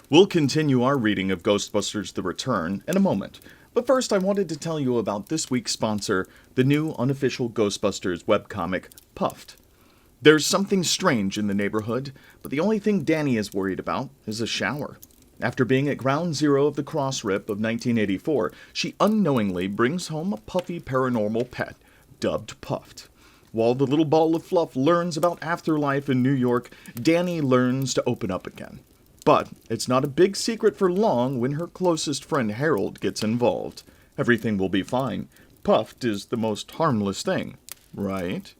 We'll continue our reading of Ghostbusters The Return in a moment, but first I wanted to tell you about this week's sponsor, the new unofficial Ghostbusters webcomic, Puffed. There's something strange in the neighborhood, but the only thing Danny is worried about is a shower. After being at ground zero of the cross rip of 1984, she unknowingly brings home a puffy paranormal pet, dubbed Puffed. While the little ball of fluff learns about afterlife in New York, Danny learns to open up again. But it's not a big secret for long when her closest friend Harold gets involved. Everything will be fine. Puffed is the most harmless thing, right?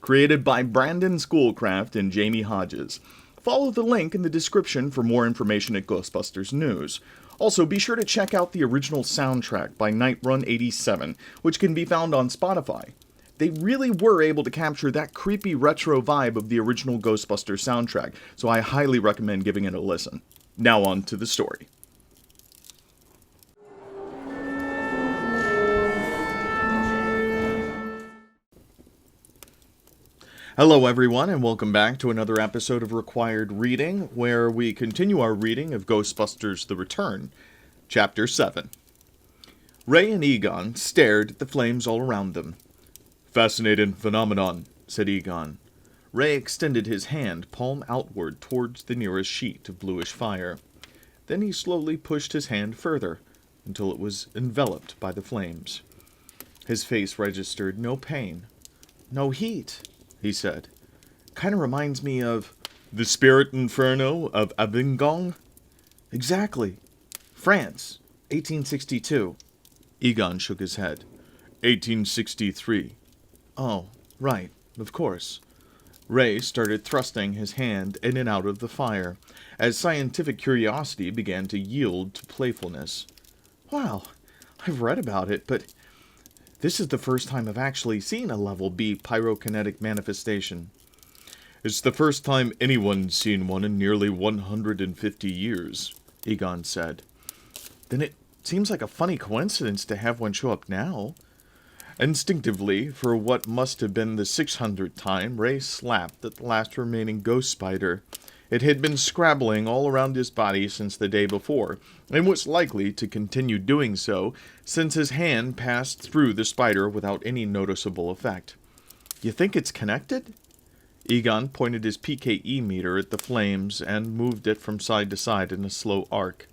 Created by Brandon Schoolcraft and Jamie Hodges. Follow the link in the description for more information at Ghostbusters News. Also, be sure to check out the original soundtrack by Nightrun87, which can be found on Spotify. They really were able to capture that creepy retro vibe of the original Ghostbusters soundtrack, so I highly recommend giving it a listen. Now on to the story. Hello everyone, and welcome back to another episode of Required Reading, where we continue our reading of Ghostbusters The Return, Chapter 7. Ray and Egon stared at the flames all around them. "Fascinating phenomenon," said Egon. Ray extended his hand, palm outward, towards the nearest sheet of bluish fire. Then he slowly pushed his hand further, until it was enveloped by the flames. His face registered no pain. "No heat," he said. "Kinda reminds me of—" "The Spirit Inferno of Avignon?" "Exactly. France, 1862. Egon shook his head. 1863. "Oh, right, of course." Ray started thrusting his hand in and out of the fire, as scientific curiosity began to yield to playfulness. "Well, I've read about it, but this is the first time I've actually seen a level B pyrokinetic manifestation." "It's the first time anyone's seen one in nearly 150 years, Egon said. "Then it seems like a funny coincidence to have one show up now." Instinctively, for what must have been the 600th time, Ray slapped at the last remaining ghost spider. It had been scrabbling all around his body since the day before, and was likely to continue doing so, since his hand passed through the spider without any noticeable effect. "You think it's connected?" Egon pointed his PKE meter at the flames and moved it from side to side in a slow arc.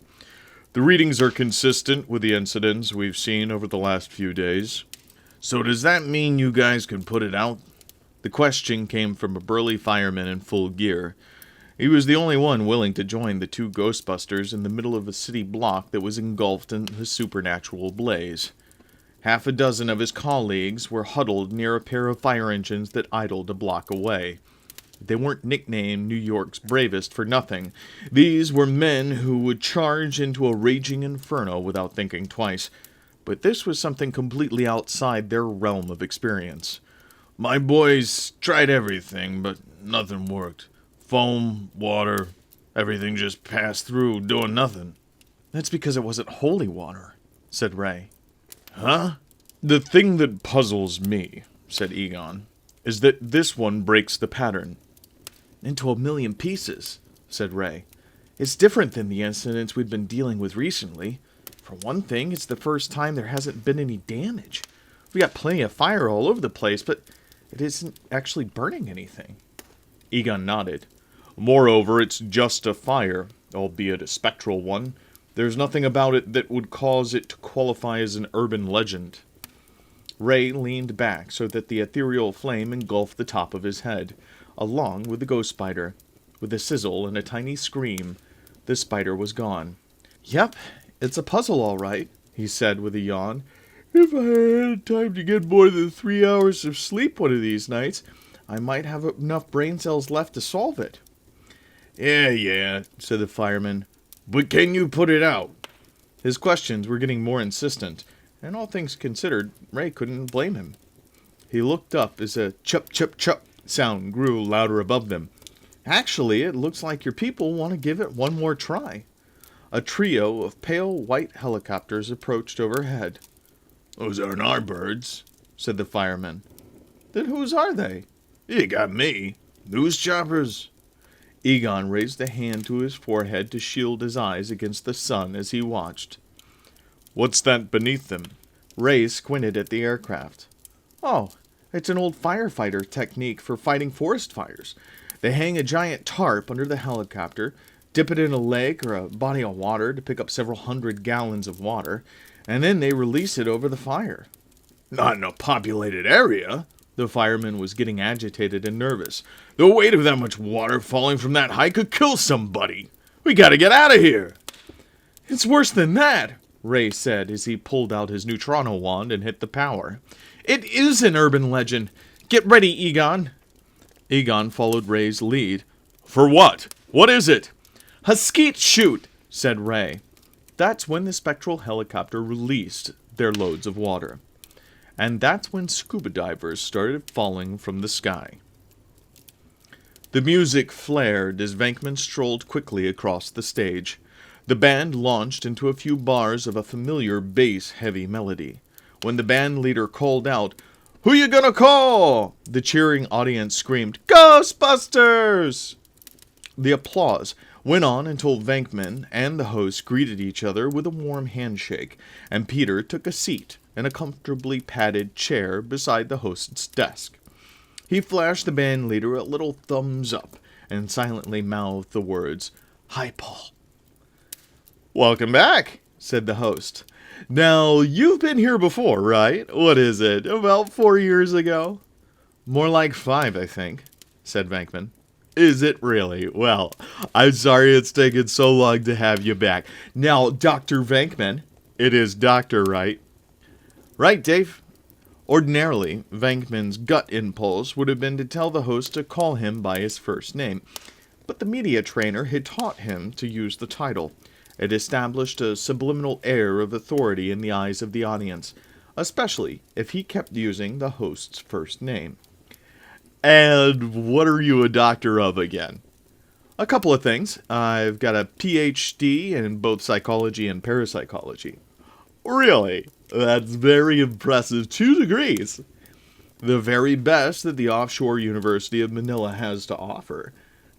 "The readings are consistent with the incidents we've seen over the last few days." "So does that mean you guys can put it out?" The question came from a burly fireman in full gear. He was the only one willing to join the two Ghostbusters in the middle of a city block that was engulfed in the supernatural blaze. Half a dozen of his colleagues were huddled near a pair of fire engines that idled a block away. They weren't nicknamed New York's bravest for nothing. These were men who would charge into a raging inferno without thinking twice. But this was something completely outside their realm of experience. "My boys tried everything, but nothing worked. Foam, water, everything just passed through, doing nothing." "That's because it wasn't holy water," said Ray. "Huh?" "The thing that puzzles me," said Egon, "is that this one breaks the pattern." "Into a million pieces," said Ray. "It's different than the incidents we've been dealing with recently. For one thing, it's the first time there hasn't been any damage. We got plenty of fire all over the place, but it isn't actually burning anything." Egon nodded. "Moreover, it's just a fire, albeit a spectral one. There's nothing about it that would cause it to qualify as an urban legend." Ray leaned back so that the ethereal flame engulfed the top of his head, along with the ghost spider. With a sizzle and a tiny scream, the spider was gone. "Yep, it's a puzzle all right," he said with a yawn. "If I had time to get more than 3 hours of sleep one of these nights, I might have enough brain cells left to solve it." Yeah, said the fireman. "But can you put it out?" His questions were getting more insistent, and all things considered, Ray couldn't blame him. He looked up as a chup chup chup sound grew louder above them. "Actually, it looks like your people want to give it one more try." A trio of pale white helicopters approached overhead. "Those aren't our birds," said the fireman. "Then whose are they?" "You got me. News choppers." Egon raised a hand to his forehead to shield his eyes against the sun as he watched. "What's that beneath them?" Ray squinted at the aircraft. "Oh, it's an old firefighter technique for fighting forest fires. They hang a giant tarp under the helicopter, dip it in a lake or a body of water to pick up several hundred gallons of water, and then they release it over the fire." "Not in a populated area." The fireman was getting agitated and nervous. "The weight of that much water falling from that height could kill somebody. We gotta get out of here." "It's worse than that," Ray said as he pulled out his neutrino wand and hit the power. "It is an urban legend. Get ready, Egon." Egon followed Ray's lead. "For what? What is it?" "A skeet shoot," said Ray. That's when the spectral helicopter released their loads of water. And that's when scuba divers started falling from the sky. The music flared as Venkman strolled quickly across the stage. The band launched into a few bars of a familiar bass-heavy melody. When the band leader called out, "Who you gonna call?" the cheering audience screamed, "Ghostbusters!" The applause went on until Venkman and the host greeted each other with a warm handshake, and Peter took a seat in a comfortably padded chair beside the host's desk. He flashed the band leader a little thumbs up and silently mouthed the words, "Hi, Paul." "Welcome back," said the host. "Now, you've been here before, right? What is it, about 4 years ago?" "More like 5, I think," said Venkman. "Is it really? Well, I'm sorry it's taken so long to have you back. Now, Dr. Venkman, it is doctor, right?" "Right, Dave." Ordinarily, Venkman's gut impulse would have been to tell the host to call him by his first name, but the media trainer had taught him to use the title. It established a subliminal air of authority in the eyes of the audience, especially if he kept using the host's first name. "And what are you a doctor of again?" "A couple of things. I've got a PhD in both psychology and parapsychology." "Really? That's very impressive. 2 degrees." "The very best that the offshore University of Manila has to offer,"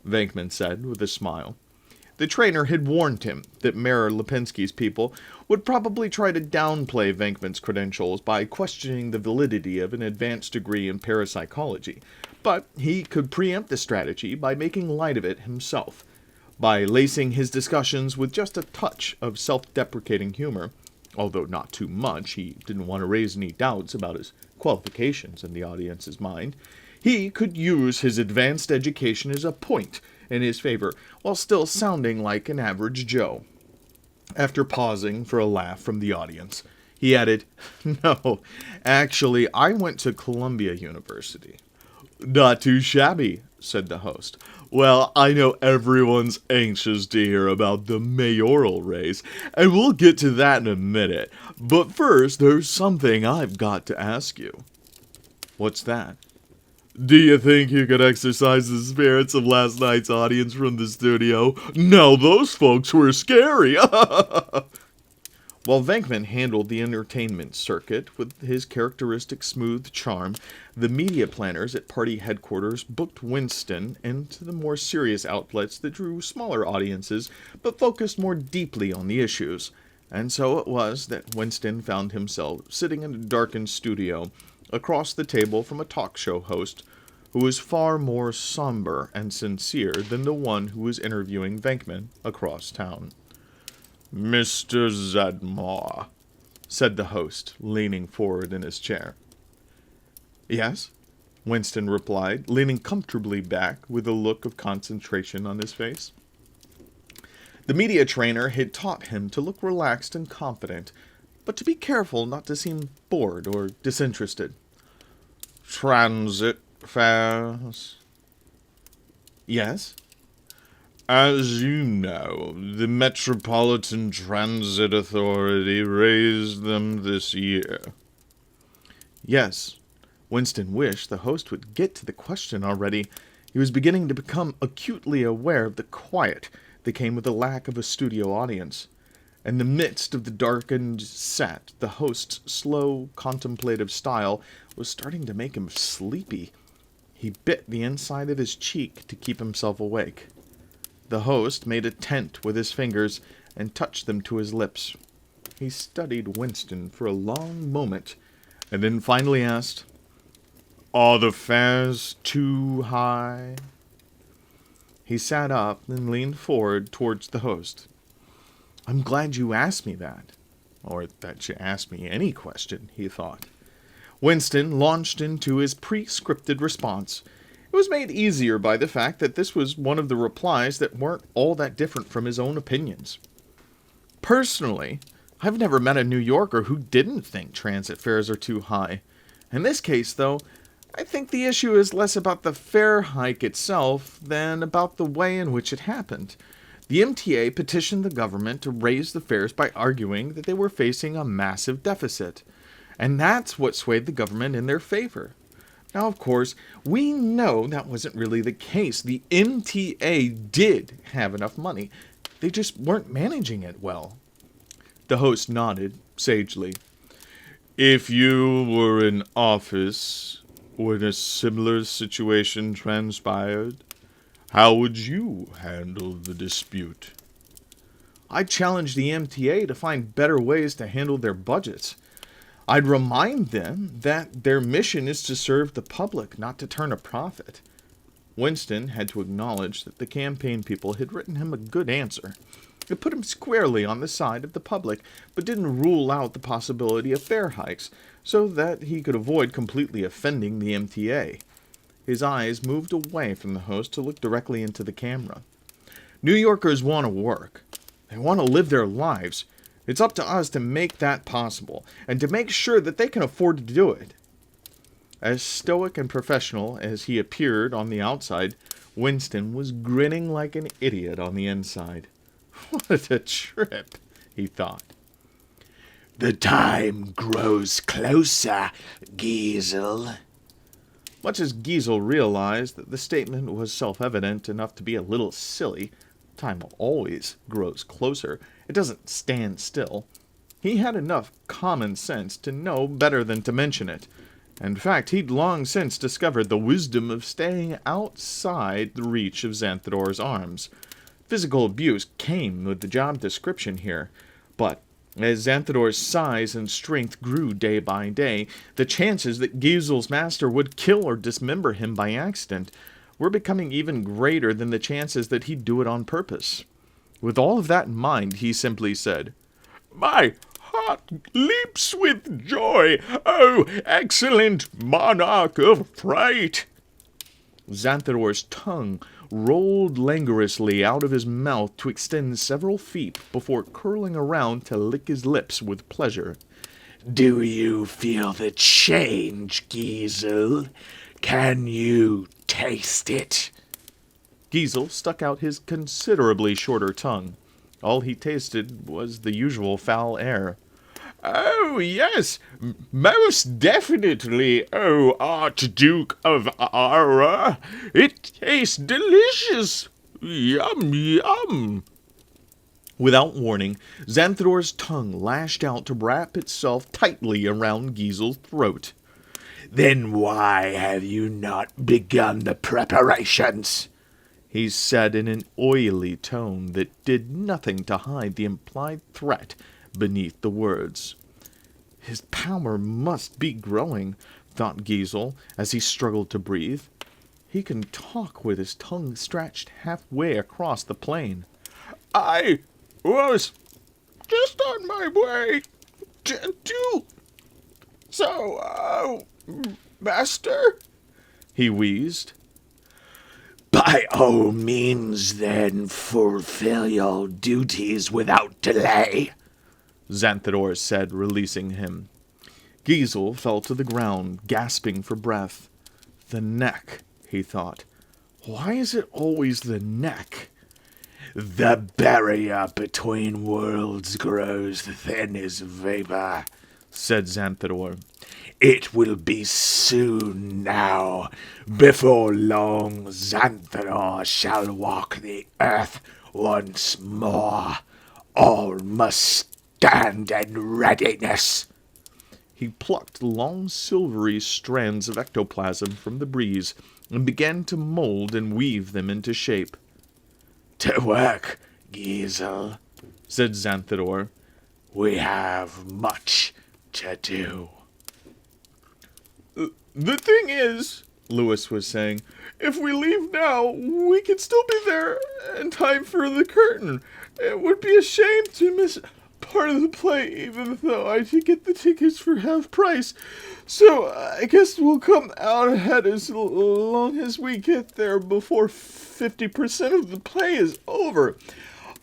Venkman said with a smile. The trainer had warned him that Mayor Lipinski's people would probably try to downplay Venkman's credentials by questioning the validity of an advanced degree in parapsychology, but he could preempt the strategy by making light of it himself. By lacing his discussions with just a touch of self-deprecating humor, although not too much, he didn't want to raise any doubts about his qualifications in the audience's mind, he could use his advanced education as a point in his favor, while still sounding like an average Joe. After pausing for a laugh from the audience, he added, "No, actually, I went to Columbia University." "Not too shabby," said the host. "Well, I know everyone's anxious to hear about the mayoral race, and we'll get to that in a minute. But first, there's something I've got to ask you." "What's that?" "Do you think you could exorcise the spirits of last night's audience from the studio? No, those folks were scary." While Venkman handled the entertainment circuit with his characteristic smooth charm, the media planners at party headquarters booked Winston into the more serious outlets that drew smaller audiences but focused more deeply on the issues. And so it was that Winston found himself sitting in a darkened studio across the table from a talk show host who was far more somber and sincere than the one who was interviewing Venkman across town. "Mr. Zedmore," said the host, leaning forward in his chair. "Yes?" Winston replied, leaning comfortably back with a look of concentration on his face. The media trainer had taught him to look relaxed and confident, but to be careful not to seem bored or disinterested. "Transit fares?" "Yes?" "As you know, the Metropolitan Transit Authority raised them this year." "Yes." Winston wished the host would get to the question already. He was beginning to become acutely aware of the quiet that came with the lack of a studio audience. In the midst of the darkened set, the host's slow, contemplative style was starting to make him sleepy. He bit the inside of his cheek to keep himself awake. the host made a tent with his fingers and touched them to his lips. He studied Winston for a long moment, and then finally asked, "Are the fares too high?" He sat up and leaned forward towards the host. "I'm glad you asked me that. Or that you asked me any question," he thought. Winston launched into his pre-scripted response. It was made easier by the fact that this was one of the replies that weren't all that different from his own opinions. "Personally, I've never met a New Yorker who didn't think transit fares are too high. In this case, though, I think the issue is less about the fare hike itself than about the way in which it happened. The MTA petitioned the government to raise the fares by arguing that they were facing a massive deficit, and that's what swayed the government in their favor. Now, of course, we know that wasn't really the case. The MTA did have enough money. They just weren't managing it well." The host nodded sagely. "If you were in office when a similar situation transpired, how would you handle the dispute?" "I'd challenge the MTA to find better ways to handle their budgets. I'd remind them that their mission is to serve the public, not to turn a profit." Winston had to acknowledge that the campaign people had written him a good answer. It put him squarely on the side of the public, but didn't rule out the possibility of fare hikes, so that he could avoid completely offending the MTA. His eyes moved away from the host to look directly into the camera. "New Yorkers want to work. They want to live their lives. It's up to us to make that possible, and to make sure that they can afford to do it." As stoic and professional as he appeared on the outside, Winston was grinning like an idiot on the inside. "What a trip," he thought. "The time grows closer, Giesel." Much as Giesel realized that the statement was self-evident enough to be a little silly, time always grows closer. It doesn't stand still. He had enough common sense to know better than to mention it. In fact, he'd long since discovered the wisdom of staying outside the reach of Xanthador's arms. Physical abuse came with the job description here, but as Xanthador's size and strength grew day by day, the chances that Giesel's master would kill or dismember him by accident were becoming even greater than the chances that he'd do it on purpose. With all of that in mind, he simply said, "My heart leaps with joy, O excellent monarch of fright." Xanthador's tongue rolled languorously out of his mouth to extend several feet before curling around to lick his lips with pleasure. "Do you feel the change, Giesel? Can you taste it?" Giesel stuck out his considerably shorter tongue. All he tasted was the usual foul air. "Oh, yes, most definitely, O Archduke of Ara. It tastes delicious. Yum, yum." Without warning, Xanthador's tongue lashed out to wrap itself tightly around Giesel's throat. "Then why have you not begun the preparations?" he said in an oily tone that did nothing to hide the implied threat beneath the words. His power must be growing, thought Giesel as he struggled to breathe. He can talk with his tongue stretched halfway across the plain. "I was just on my way to... So, master?" he wheezed. "By all means, then, fulfill your duties without delay," Xanthador said, releasing him. Giesel fell to the ground, gasping for breath. The neck, he thought. Why is it always the neck? "The barrier between worlds grows thin as vapor," said Xanthador. "It will be soon now. Before long, Xanthador shall walk the earth once more. All must stand in readiness." He plucked long silvery strands of ectoplasm from the breeze and began to mold and weave them into shape. to work, Giesel, said Xanthidor. we have much to do. The thing is, Lewis was saying, if we leave now, we can still be there in time for the curtain. It would be a shame to miss part of the play, even though I did get the tickets for half price. So I guess we'll come out ahead as long as we get there before 50% of the play is over.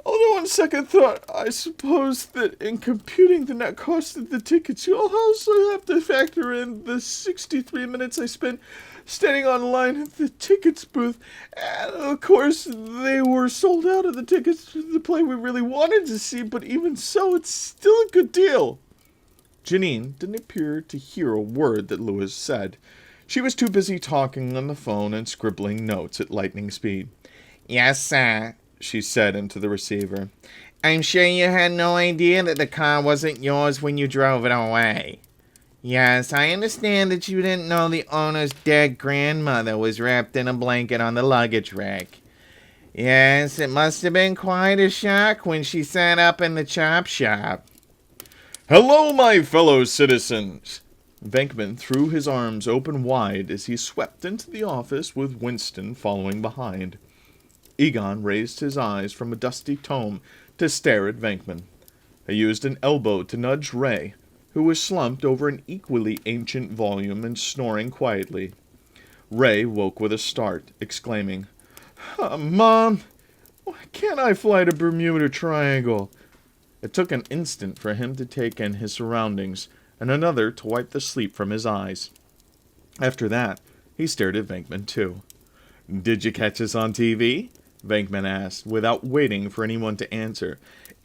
Although on second thought, I suppose that in computing the net cost of the tickets, you'll also have to factor in the 63 minutes I spent standing online at the tickets booth. And of course, they were sold out of the tickets for the play we really wanted to see, but even so, it's still a good deal. Janine didn't appear to hear a word that Lewis said. She was too busy talking on the phone and scribbling notes at lightning speed. Yes, sir, she said into the receiver. I'm sure you had no idea that the car wasn't yours when you drove it away. Yes, I understand that you didn't know the owner's dead grandmother was wrapped in a blanket on the luggage rack. Yes, it must have been quite a shock when she sat up in the chop shop. Hello, my fellow citizens! Venkman threw his arms open wide as he swept into the office with Winston following behind. Egon raised his eyes from a dusty tome to stare at Venkman. He used an elbow to nudge Ray, who was slumped over an equally ancient volume and snoring quietly. Ray woke with a start, exclaiming, Mom, why can't I fly to Bermuda Triangle? It took an instant for him to take in his surroundings, and another to wipe the sleep from his eyes. After that, he stared at Venkman too. Did you catch us on TV? Venkman asked, without waiting for anyone to answer.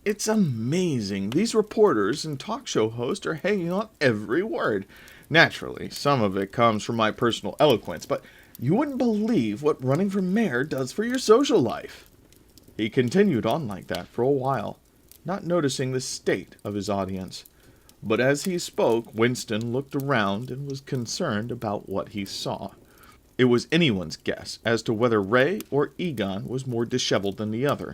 It's amazing. These reporters and talk show hosts are hanging on every word. Naturally, some of it comes from my personal eloquence, but you wouldn't believe what running for mayor does for your social life. He continued on like that for a while, not noticing the state of his audience. But as he spoke, Winston looked around and was concerned about what he saw. It was anyone's guess as to whether Ray or Egon was more disheveled than the other.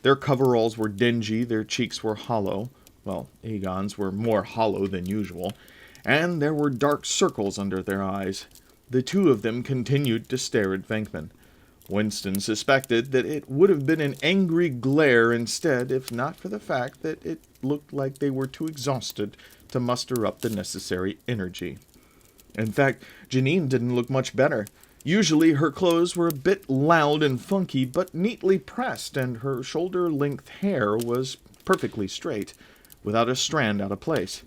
Their coveralls were dingy, their cheeks were hollow. Well, Egon's were more hollow than usual. And there were dark circles under their eyes. The two of them continued to stare at Venkman. Winston suspected that it would have been an angry glare instead, if not for the fact that it looked like they were too exhausted to muster up the necessary energy. In fact, Janine didn't look much better. Usually her clothes were a bit loud and funky, but neatly pressed, and her shoulder-length hair was perfectly straight, without a strand out of place.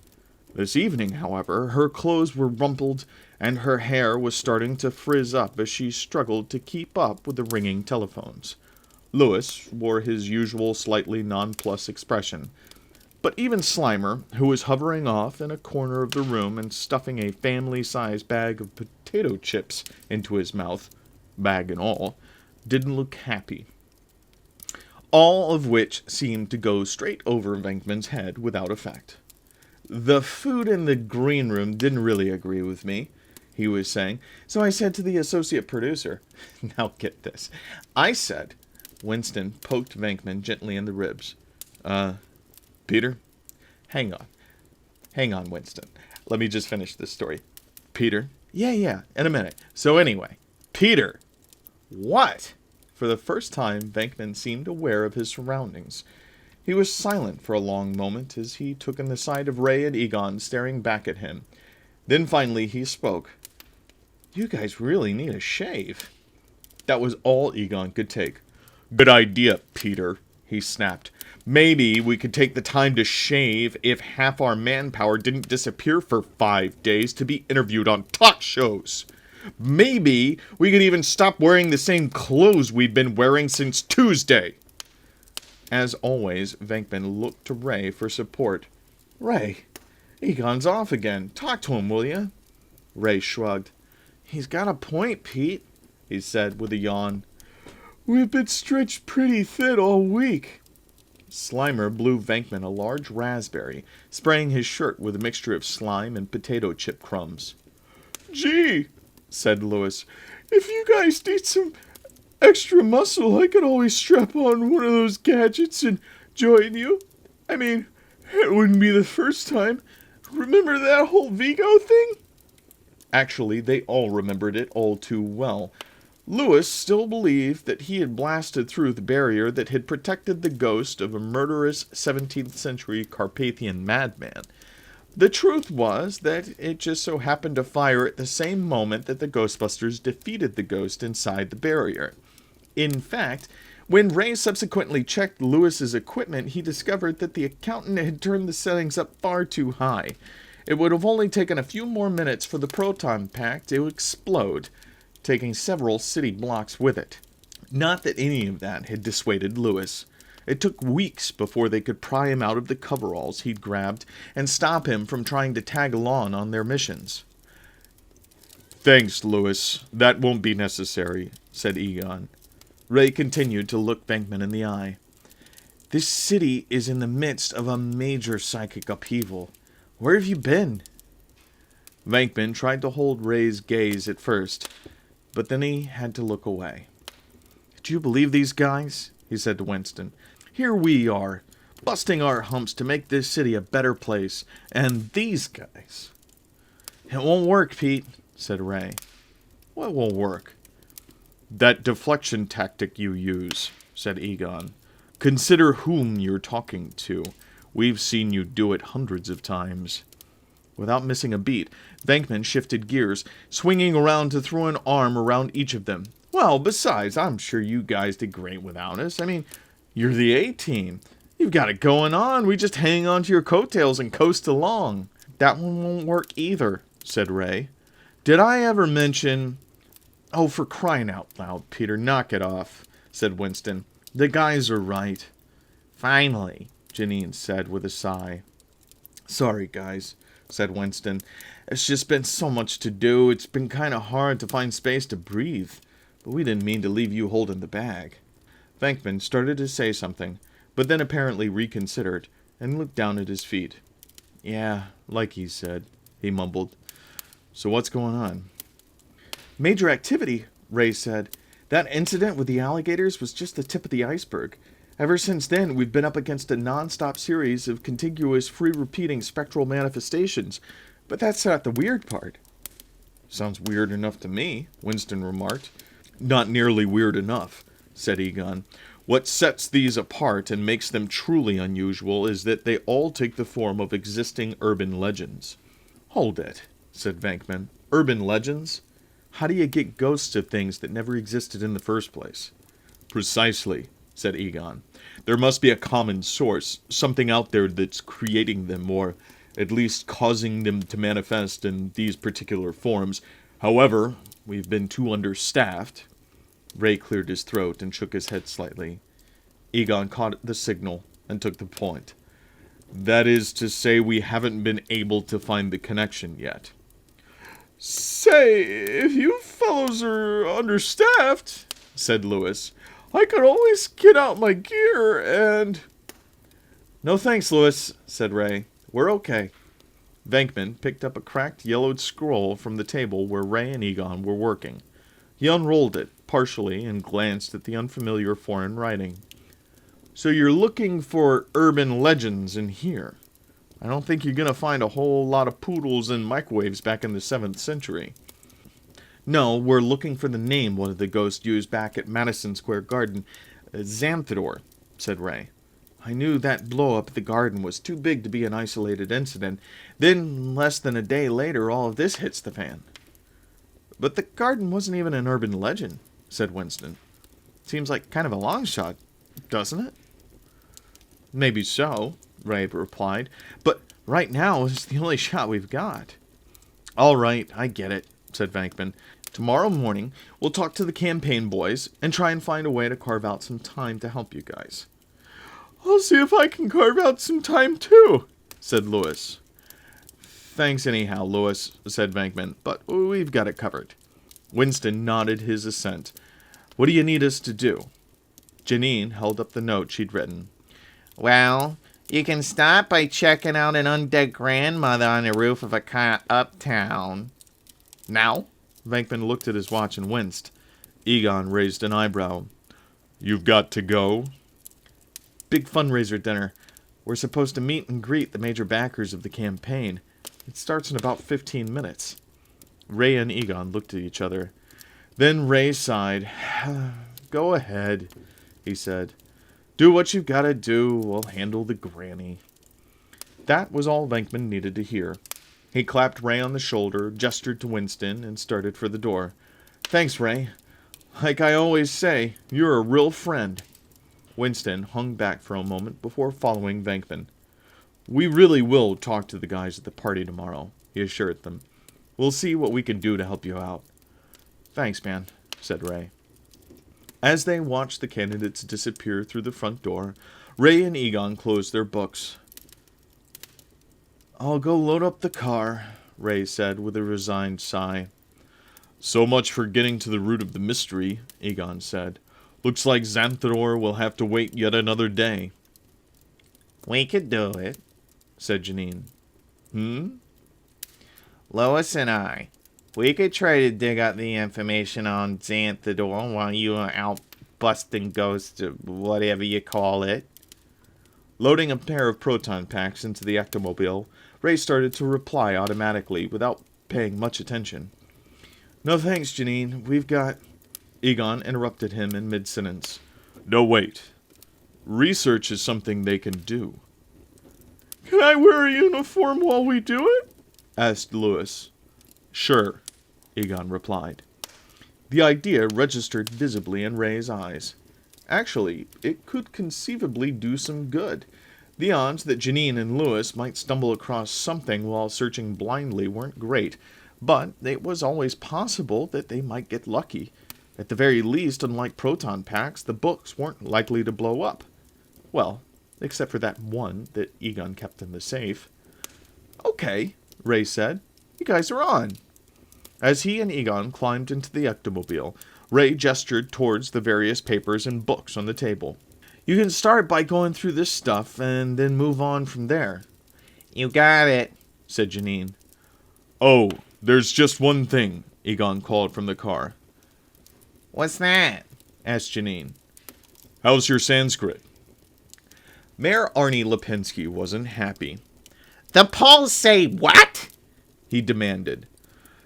This evening, however, her clothes were rumpled, and her hair was starting to frizz up as she struggled to keep up with the ringing telephones. Lewis wore his usual slightly nonplussed expression. But even Slimer, who was hovering off in a corner of the room and stuffing a family-sized bag of potato chips into his mouth, bag and all, didn't look happy. All of which seemed to go straight over Venkman's head without effect. The food in the green room didn't really agree with me, he was saying, so I said to the associate producer, now get this, I said, Winston poked Venkman gently in the ribs, Peter? Hang on, Winston. Let me just finish this story. Peter? Yeah, in a minute. So anyway, Peter! What? For the first time, Venkman seemed aware of his surroundings. He was silent for a long moment as he took in the sight of Ray and Egon staring back at him. Then finally he spoke. You guys really need a shave. That was all Egon could take. Good idea, Peter, he snapped. Maybe we could take the time to shave if half our manpower didn't disappear for 5 days to be interviewed on talk shows. Maybe we could even stop wearing the same clothes we've been wearing since Tuesday. As always, Venkman looked to Ray for support. Ray, Egon's off again. Talk to him, will you? Ray shrugged. He's got a point, Pete, he said with a yawn. We've been stretched pretty thin all week. Slimer blew Venkman a large raspberry, spraying his shirt with a mixture of slime and potato chip crumbs. Gee, said Lewis, if you guys need some extra muscle, I could always strap on one of those gadgets and join you. I mean, it wouldn't be the first time. Remember that whole Vigo thing? Actually, they all remembered it all too well. Lewis still believed that he had blasted through the barrier that had protected the ghost of a murderous 17th century Carpathian madman. The truth was that it just so happened to fire at the same moment that the Ghostbusters defeated the ghost inside the barrier. In fact, when Ray subsequently checked Lewis's equipment, he discovered that the accountant had turned the settings up far too high. It would have only taken a few more minutes for the proton pack to explode, taking several city blocks with it. Not that any of that had dissuaded Lewis. It took weeks before they could pry him out of the coveralls he'd grabbed and stop him from trying to tag along on their missions. "Thanks, Lewis. That won't be necessary," said Egon. Ray continued to look Venkman in the eye. "This city is in the midst of a major psychic upheaval. Where have you been?" Venkman tried to hold Ray's gaze at first, but then he had to look away. "Do you believe these guys?" he said to Winston. "Here we are, busting our humps to make this city a better place, and these guys..." "It won't work, Pete," said Ray. "What won't work?" "That deflection tactic you use," said Egon. "Consider whom you're talking to. We've seen you do it hundreds of times." Without missing a beat, Venkman shifted gears, swinging around to throw an arm around each of them. "Well, besides, I'm sure you guys did great without us. I mean, you're the A-team. You've got it going on. We just hang on to your coattails and coast along." "That one won't work either," said Ray. "Did I ever mention..." "Oh, for crying out loud, Peter, knock it off," said Winston. "The guys are right." "Finally," Janine said with a sigh. "Sorry, guys," said Winston. "It's just been so much to do. It's been kind of hard to find space to breathe. But we didn't mean to leave you holding the bag." Venkman started to say something, but then apparently reconsidered and looked down at his feet. "Yeah, like he said," he mumbled. "So what's going on?" "Major activity," Ray said. "That incident with the alligators was just the tip of the iceberg. Ever since then, we've been up against a non-stop series of contiguous, free-repeating spectral manifestations. But that's not the weird part." "Sounds weird enough to me," Winston remarked. "Not nearly weird enough," said Egon. "What sets these apart and makes them truly unusual is that they all take the form of existing urban legends." "Hold it," said Venkman. "Urban legends? How do you get ghosts of things that never existed in the first place?" "Precisely," said Egon. "There must be a common source, something out there that's creating them, or at least causing them to manifest in these particular forms. However, we've been too understaffed." Ray cleared his throat and shook his head slightly. Egon caught the signal and took the point. "That is to say, we haven't been able to find the connection yet." "Say, if you fellows are understaffed," said Lewis, "I could always get out my gear and..." "No thanks, Lewis," said Ray. "We're okay." Venkman picked up a cracked yellowed scroll from the table where Ray and Egon were working. He unrolled it partially and glanced at the unfamiliar foreign writing. "So you're looking for urban legends in here. I don't think you're going to find a whole lot of poodles and microwaves back in the 7th century. "No, we're looking for the name one of the ghosts used back at Madison Square Garden. Xanthidor," said Ray. "I knew that blow-up at the garden was too big to be an isolated incident. Then, less than a day later, all of this hits the fan." "But the garden wasn't even an urban legend," said Winston. "Seems like kind of a long shot, doesn't it?" "Maybe so," Ray replied, "but right now it's the only shot we've got." "All right, I get it," said Venkman. "Tomorrow morning, we'll talk to the campaign boys and try and find a way to carve out some time to help you guys." "I'll see if I can carve out some time, too," said Lewis. "Thanks anyhow, Lewis," said Venkman, "but we've got it covered." Winston nodded his assent. "What do you need us to do?" Janine held up the note she'd written. "Well, you can start by checking out an undead grandmother on the roof of a car uptown." "Now?" Venkman looked at his watch and winced. Egon raised an eyebrow. You've got to go? Big fundraiser dinner. We're supposed to meet and greet the major backers of the campaign. It starts in about 15 minutes. Ray and Egon looked at each other. Then Ray sighed. Go ahead, he said. Do what you've got to do. We'll handle the granny. That was all Venkman needed to hear. He clapped Ray on the shoulder, gestured to Winston, and started for the door. Thanks, Ray. Like I always say, you're a real friend. Winston hung back for a moment before following Venkman. We really will talk to the guys at the party tomorrow, he assured them. We'll see what we can do to help you out. Thanks, man, said Ray. As they watched the candidates disappear through the front door, Ray and Egon closed their books. I'll go load up the car, Ray said with a resigned sigh. So much for getting to the root of the mystery, Egon said. Looks like Xanthor will have to wait yet another day. We could do it, said Janine. Hmm? Lois and I, we could try to dig up the information on Xanthor while you are out busting ghosts or whatever you call it. Loading a pair of proton packs into the ectomobile, Ray started to reply automatically without paying much attention. No thanks, Janine. We've got... Egon interrupted him in mid-sentence. No, wait. Research is something they can do. Can I wear a uniform while we do it? Asked Lewis. Sure, Egon replied. The idea registered visibly in Ray's eyes. Actually, it could conceivably do some good. The odds that Janine and Lewis might stumble across something while searching blindly weren't great, but it was always possible that they might get lucky. At the very least, unlike proton packs, the books weren't likely to blow up. Well, except for that one that Egon kept in the safe. Okay, Ray said. You guys are on. As he and Egon climbed into the ectomobile, Ray gestured towards the various papers and books on the table. You can start by going through this stuff and then move on from there. You got it, said Janine. Oh, there's just one thing, Egon called from the car. What's that? Asked Janine. How's your Sanskrit? Mayor Arnie Lipinski wasn't happy. The polls say what? He demanded.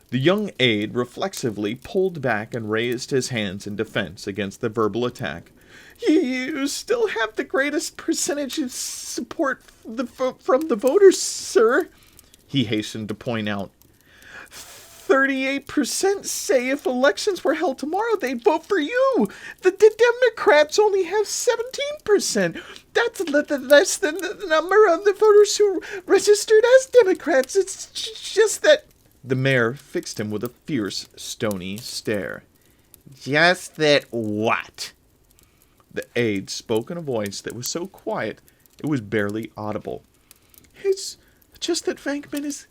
The young aide reflexively pulled back and raised his hands in defense against the verbal attack. You still have the greatest percentage of support from the voters, sir, he hastened to point out. 38% say if elections were held tomorrow, they'd vote for you. The Democrats only have 17%. That's less than the number of the voters who registered as Democrats. It's just that... The mayor fixed him with a fierce, stony stare. Just that what? The aide spoke in a voice that was so quiet it was barely audible. It's just that Venkman is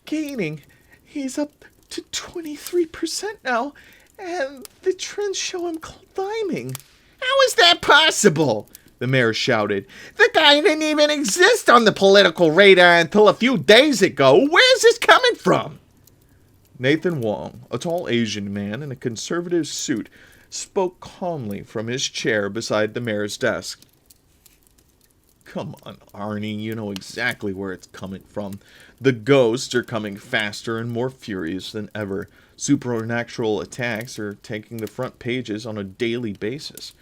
gaining. He's up to 23% now, and the trends show him climbing. How is that possible? The mayor shouted. The guy didn't even exist on the political radar until a few days ago. Where's this coming from? Nathan Wong, a tall Asian man in a conservative suit, spoke calmly from his chair beside the mayor's desk. Come on, Arnie, you know exactly where it's coming from. The ghosts are coming faster and more furious than ever. Supernatural attacks are taking the front pages on a daily basis.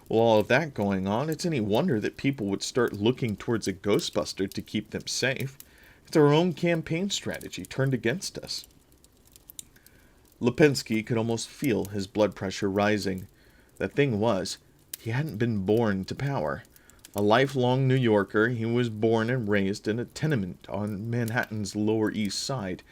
With all of that going on, it's any wonder that people would start looking towards a Ghostbuster to keep them safe. It's our own campaign strategy turned against us. Lipinski could almost feel his blood pressure rising. The thing was, he hadn't been born to power. A lifelong New Yorker, he was born and raised in a tenement on Manhattan's Lower East Side.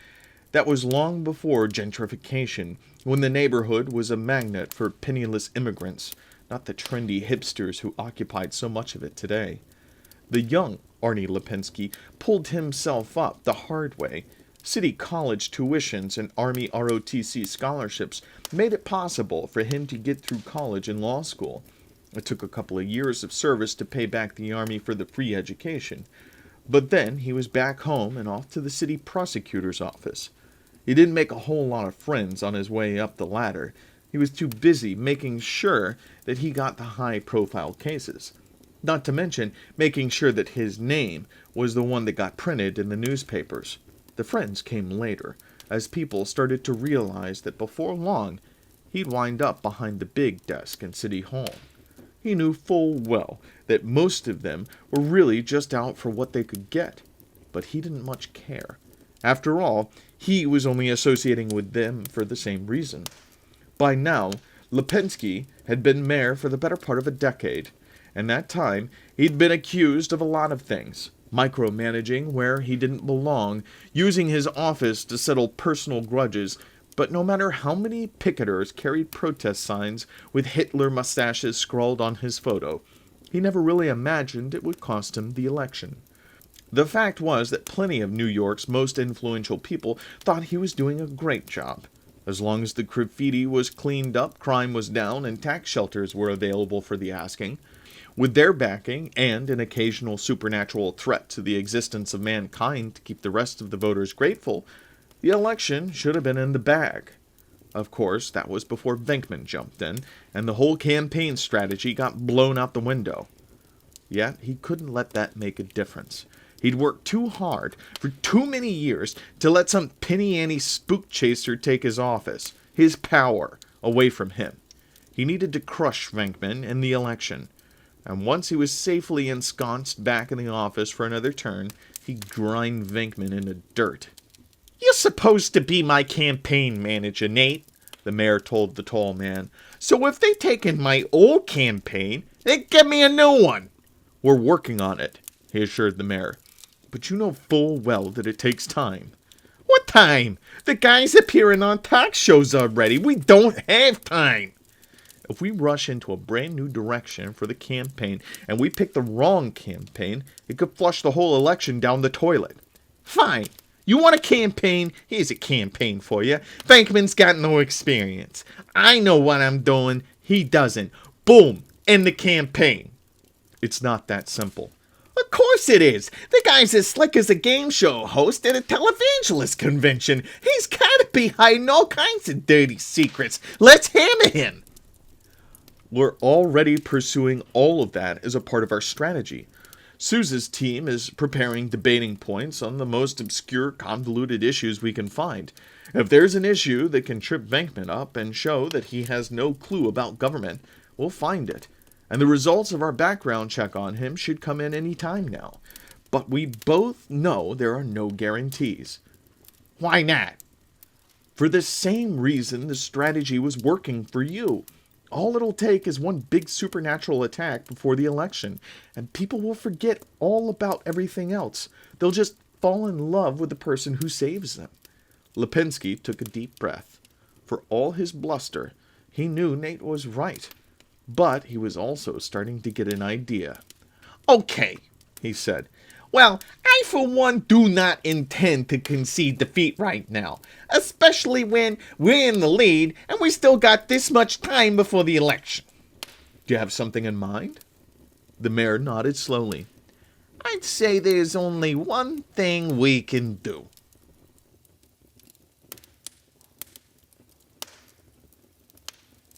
That was long before gentrification, when the neighborhood was a magnet for penniless immigrants, not the trendy hipsters who occupied so much of it today. The young Arnie Lipinski pulled himself up the hard way. City college tuitions and Army ROTC scholarships made it possible for him to get through college and law school. It took a couple of years of service to pay back the Army for the free education. But then he was back home and off to the city prosecutor's office. He didn't make a whole lot of friends on his way up the ladder. He was too busy making sure that he got the high-profile cases. Not to mention making sure that his name was the one that got printed in the newspapers. The friends came later, as people started to realize that before long, he'd wind up behind the big desk in City Hall. He knew full well that most of them were really just out for what they could get, but he didn't much care. After all, he was only associating with them for the same reason. By now, Lipinski had been mayor for the better part of a decade, and that time he'd been accused of a lot of things. Micromanaging where he didn't belong, using his office to settle personal grudges, but no matter how many picketers carried protest signs with Hitler mustaches scrawled on his photo, he never really imagined it would cost him the election. The fact was that plenty of New York's most influential people thought he was doing a great job. As long as the graffiti was cleaned up, crime was down, and tax shelters were available for the asking. With their backing, and an occasional supernatural threat to the existence of mankind to keep the rest of the voters grateful, the election should have been in the bag. Of course, that was before Venkman jumped in, and the whole campaign strategy got blown out the window. Yet, he couldn't let that make a difference. He'd worked too hard for too many years to let some penny-ante spook chaser take his office, his power, away from him. He needed to crush Venkman in the election. And once he was safely ensconced back in the office for another turn, he'd grind Venkman into dirt. "You're supposed to be my campaign manager, Nate," the mayor told the tall man. "So if they taken my old campaign, they give me a new one." "We're working on it," he assured the mayor. "But you know full well that it takes time." "What time? The guy's appearing on talk shows already. We don't have time." If we rush into a brand new direction for the campaign and we pick the wrong campaign, it could flush the whole election down the toilet. "Fine. You want a campaign? Here's a campaign for you. Venkman's got no experience. I know what I'm doing. He doesn't. Boom. End the campaign." It's not that simple. "Of course it is. The guy's as slick as a game show host at a televangelist convention. He's gotta be hiding all kinds of dirty secrets. Let's hammer him." We're already pursuing all of that as a part of our strategy. Sousa's team is preparing debating points on the most obscure, convoluted issues we can find. If there's an issue that can trip Venkman up and show that he has no clue about government, we'll find it. And the results of our background check on him should come in any time now. But we both know there are no guarantees. "Why not?" For the same reason the strategy was working for you. All it'll take is one big supernatural attack before the election, and people will forget all about everything else. They'll just fall in love with the person who saves them. Lipinski took a deep breath. For all his bluster, he knew Nate was right. But he was also starting to get an idea. "Okay," he said. "Well, I for one do not intend to concede defeat right now, especially when we're in the lead and we still got this much time before the election." Do you have something in mind? The mayor nodded slowly. "I'd say there's only one thing we can do."